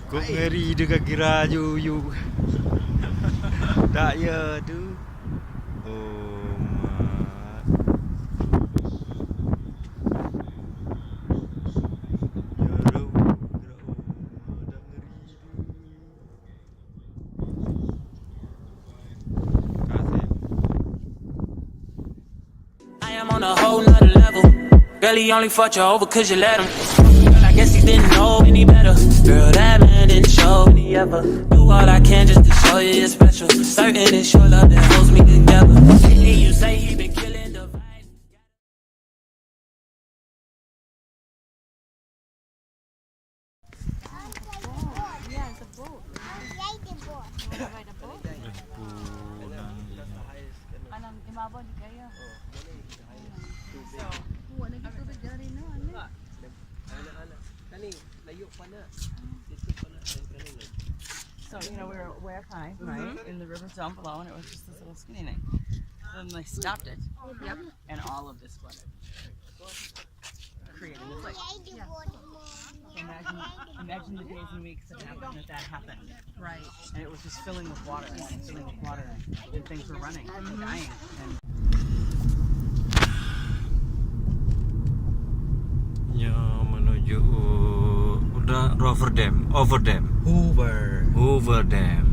Kok ngeri dekat kira you. Tak ya tu. Oh mat. Ya dah kira dah ngeri tu. Kasih. I am on a whole nother level. Girl, he only fucked you over cause you let him. Girl, I guess he didn't know any better. Girl, that man didn't show me ever. Do all I can just to show you you're special. Certain it's your love that holds me together. And you say he been killing the vibe. Yeah, it's a boat. I like the boat. You wanna ride a boat? Anong imabaw di kayo? So, kuha na gito ba dyan no? Ano? Kani layo pa na. Dito pa na kani. So, you know, we were way up high, right? In the river down below, and it was just this little skinny thing. Then they stopped it. Yep. And all of this flooded. Creating this lake. Imagine the days and weeks that happened. Right. And it was just filling with water, and things were running and dying. And Ya menuju udah over dam. Hoover Dam.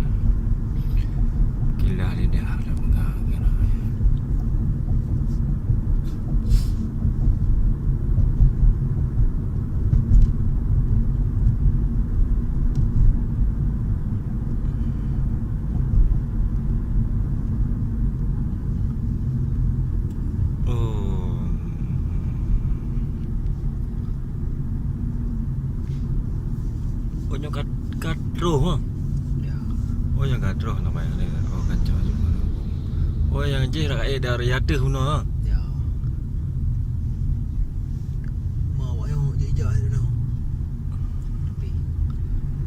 Gila lidah dah pegang. Oh nyo kat roh. Oh yang kat roh namanya ni. Oh kacau juga. Oh yang je rakyat dari ada guna. Ya. Mau ayo jejak dia dah. Tapi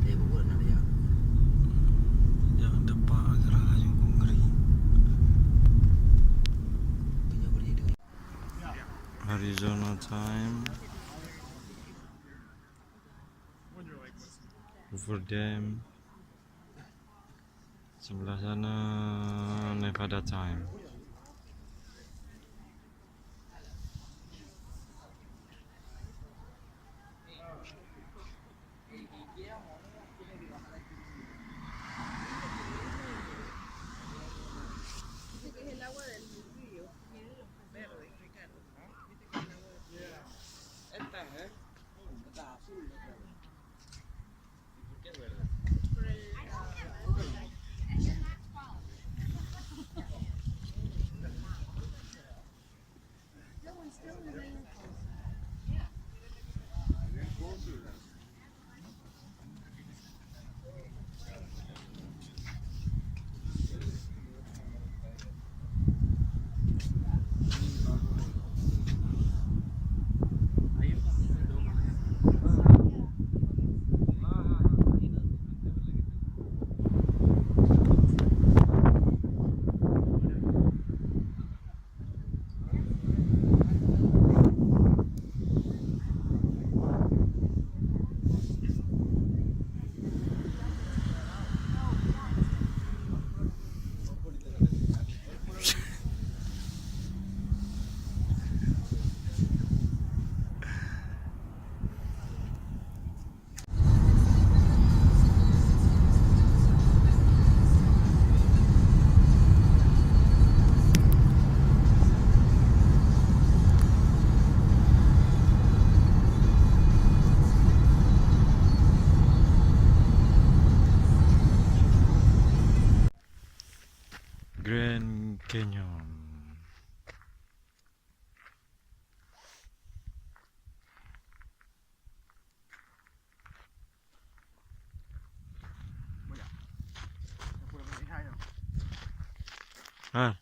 dia buat nak dia. Yang depan gerah yang ngeri. Punya berjadi. Arizona time. Hoover Dam. Sebelah sana Nevada time. Grand Canyon. Ah.